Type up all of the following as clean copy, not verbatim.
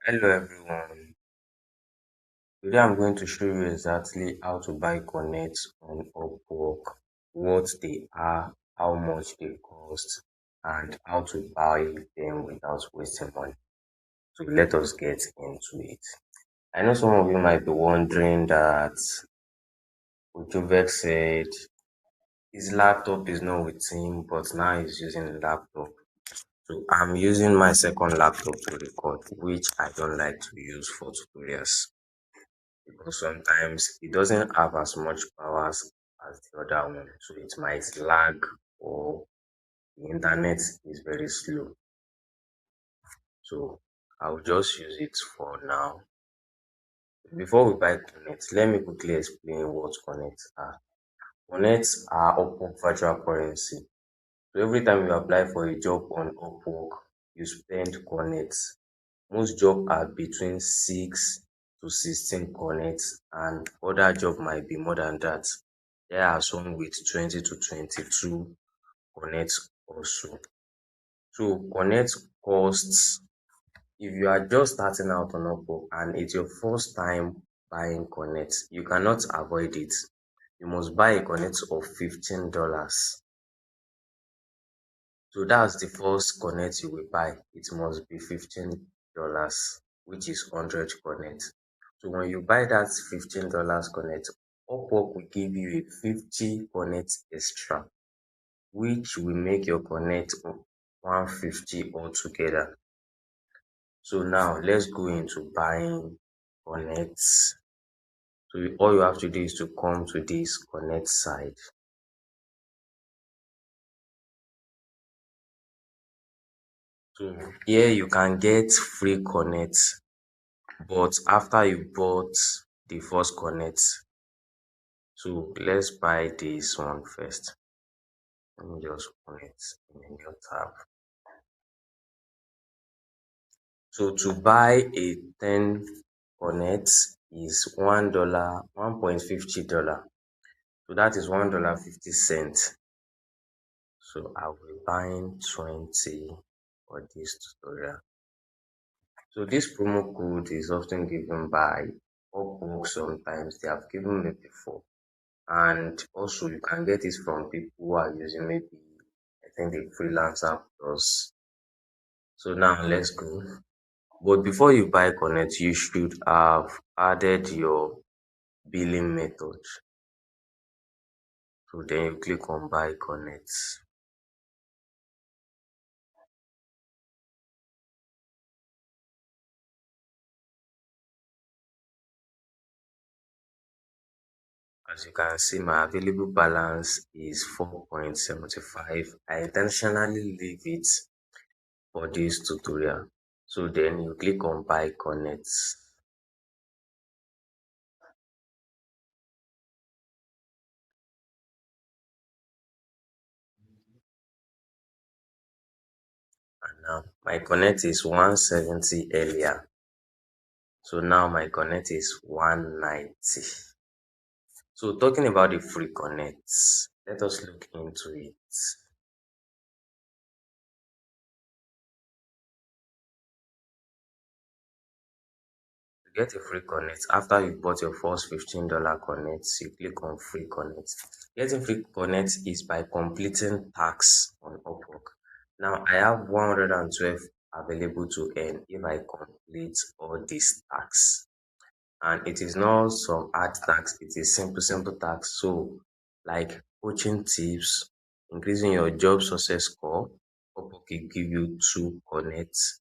Hello everyone. Today I'm going to show you exactly how to buy connects on Upwork, what they are, how much they cost, and how to buy them without wasting money. So let us get into it. I know some of you might be wondering that Jovex said his laptop is not with him, but now he's using a laptop. So I'm using my second laptop to record, which I don't like to use for tutorials, because sometimes it doesn't have as much power as the other one, so it might lag or the internet is very slow. So I'll just use it for now. Before we buy connects, let me quickly explain what connects are. Connects are Upwork virtual currency. So every time you apply for a job on Upwork, you spend connects. Most jobs are between 6 to 16 connects, and other job might be more than that. There are some with 20 to 22 connects also. So connect costs, if you are just starting out on Upwork and it's your first time buying connect, you cannot avoid it. You must buy a connect of $15. So that's the first connect you will buy. It must be $15, which is 100 connect. So when you buy that $15 connect, Upwork will give you a 50 connect extra, which will make your connect 150 altogether. So now let's go into buying connects. So all you have to do is to come to this connect side. So here you can get free connects, but after you bought the first connect. So let's buy this one first. Let me just open it in a new tab. So to buy a 10 connect is $1, $1.50. So that is $1.50. So I will be buying 20 for this tutorial. So this promo code is often given by Upwork. Sometimes they have given me before. And also you can get it from people who are using maybe, I think, the freelancer plus. So now let's go. But before you buy connect, you should have added your billing method. So then you click on buy connect. As you can see, my available balance is 4.75. I intentionally leave it for this tutorial. So then you click on buy connect. And now my connect is 170 earlier. So now my connect is 190. So talking about the free connects, let us look into it. To get a free connect, after you bought your first $15 connect, you click on free connect. Getting free connect is by completing tasks on Upwork. Now I have 112 available to earn if I complete all these tasks. And it is not some hard tasks, it is simple tasks. So like coaching tips, increasing your job success score, Upwork will give you 2 connects.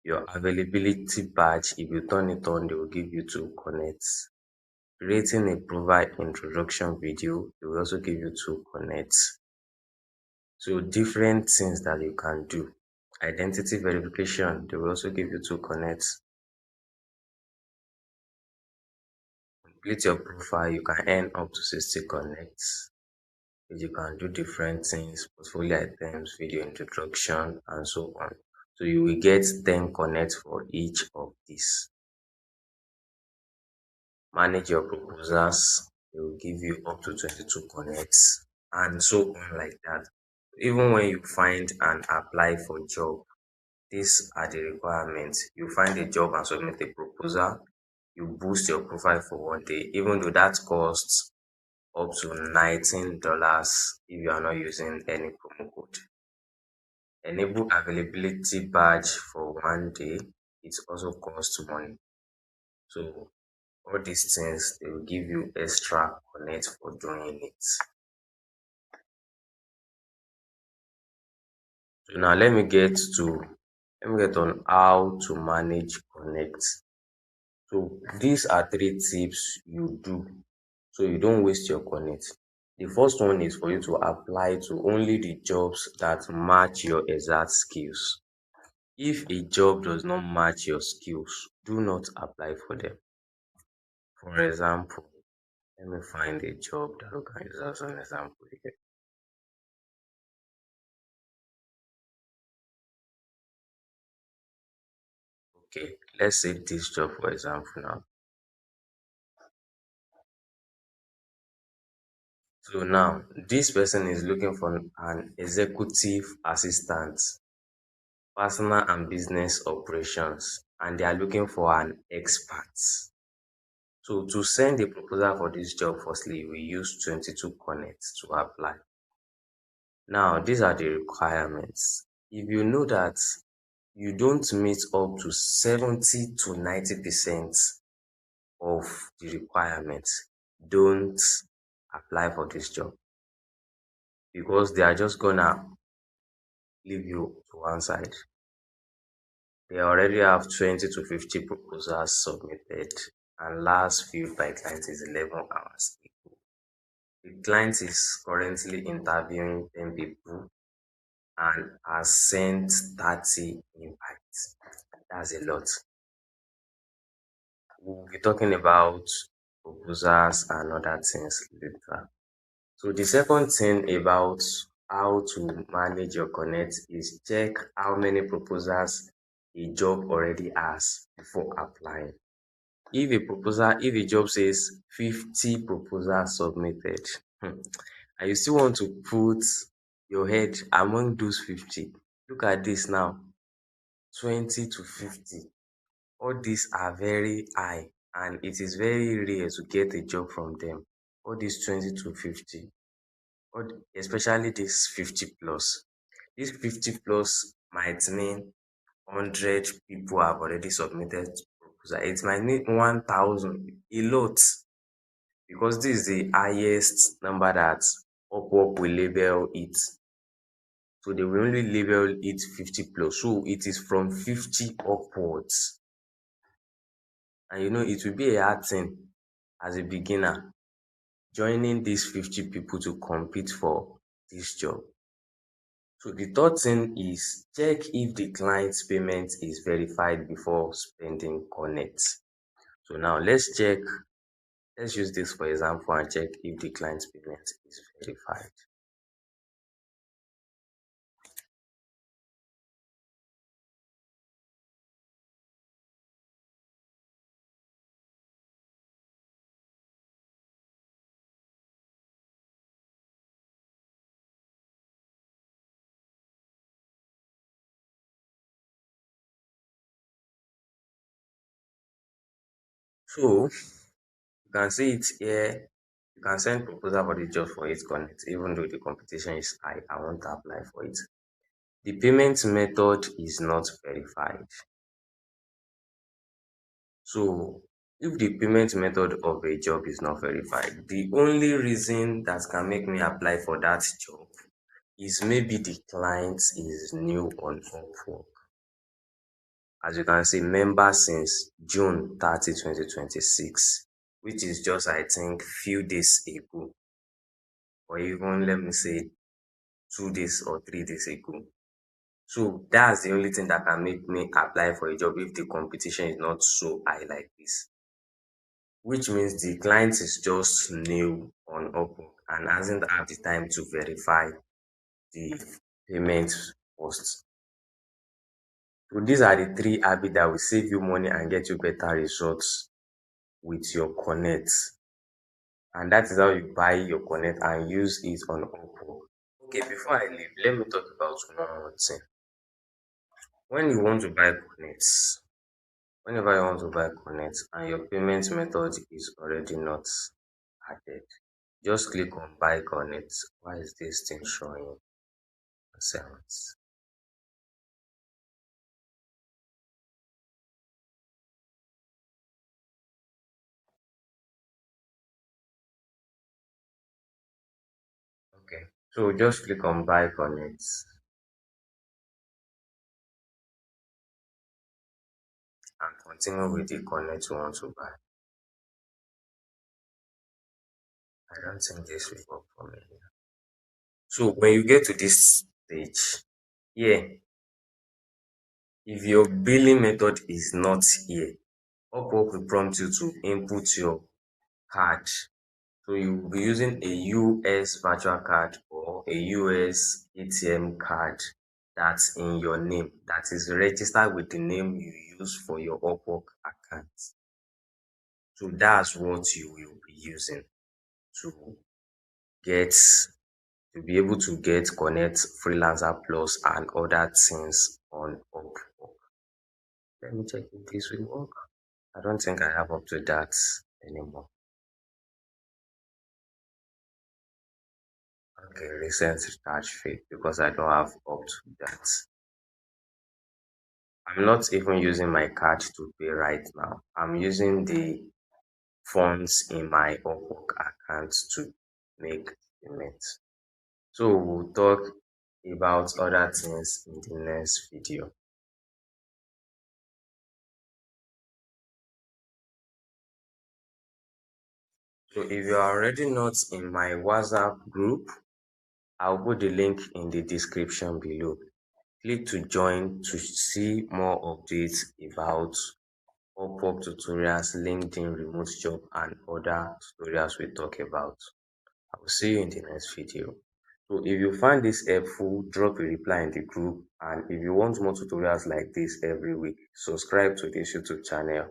Your availability badge, if you turn it on, they will give you 2 connects. Creating a profile introduction video, they will also give you 2 connects. So different things that you can do. Identity verification, they will also give you 2 connects. Complete your profile, you can earn up to 60 connects. You can do different things, portfolio items, video introduction, and so on. So you will get 10 connects for each of these. Manage your proposals, they will give you up to 22 connects, and so on like that. Even when you find and apply for job, these are the requirements. You find a job and submit a proposal. You boost your profile for 1 day, even though that costs up to $19 if you are not using any promo code. Enable availability badge for 1 day. It also costs money. So all these things they will give you extra connect for doing it. So now let me get on how to manage connect. So these are three tips you do so you don't waste your connect. The first one is for you to apply to only the jobs that match your exact skills. If a job does not match your skills, do not apply for them. For example, let me find a job that we can use as an example here. Okay, let's say this job for example now. So now this person is looking for an executive assistant, personal and business operations, and they are looking for an expert. So to send a proposal for this job, firstly, we use 22 Connect to apply. Now, these are the requirements. If you know that you don't meet up to 70 to 90% of the requirements, don't apply for this job because they are just gonna leave you to one side. They already have 20 to 50 proposals submitted, and last viewed by client is 11 hours ago. The client is currently interviewing 10 people and has sent 30 invites. That's a lot. We'll be talking about proposals and other things later. So the second thing about how to manage your connect is check how many proposals a job already has before applying. If a job says 50 proposals submitted, and you still want to put your head among those 50, look at this now, 20 to 50. All these are very high and it is very rare to get a job from them. All these 20 to 50, especially this 50 plus. This 50 plus might mean 100 people have already submitted proposal. It might mean 1,000, a lot, because this is the highest number that Upwork will label it. So they will only label it 50 plus. So it is from 50 upwards. And it will be a hard thing as a beginner joining these 50 people to compete for this job. So the third thing is check if the client's payment is verified before spending Connect. So now let's use this for example and check if the client's payment is verified. So you can see it here. You can send proposal for the job for it Connect, even though the competition is high. I want to apply for it. The payment method is not verified. So if the payment method of a job is not verified, the only reason that can make me apply for that job is maybe the client is new on Upwork. As you can see, member since June 30, 2026, which is just I think few days ago, or even let me say 2 days or 3 days ago. So that's the only thing that can make me apply for a job if the competition is not so high like this. Which means the client is just new on Upwork and hasn't had the time to verify the payment first. So these are the three habits that will save you money and get you better results with your connect. And that is how you buy your connect and use it on Upwork. Okay, before I leave, let me talk about one more thing. When you want to buy connects, whenever you want to buy connects and your payment method is already not added, just click on buy connects. Why is this thing showing acceptance? Okay, so just click on buy connects and continue with the connect you want to buy. I don't think this will work for me here. So when you get to this stage, here, if your billing method is not here, Upwork will prompt you to input your card. So you will be using a US virtual card or a US ATM card that's in your name, that is registered with the name you use for your Upwork account. So that's what you will be using to get to be able to get Connect Freelancer Plus and other things on Upwork. Let me check if this will work. I don't think I have up to that anymore. Okay, recent charge fee because I don't have up to that. I'm not even using my card to pay right now. I'm using the funds in my Upwork account to make payments. So we'll talk about other things in the next video. So if you are already not in my WhatsApp group, I'll put the link in the description below. Click to join to see more updates about Upwork tutorials, LinkedIn remote job, and other tutorials we talk about. I will see you in the next video. So if you find this helpful, drop a reply in the group. And if you want more tutorials like this every week, subscribe to this YouTube channel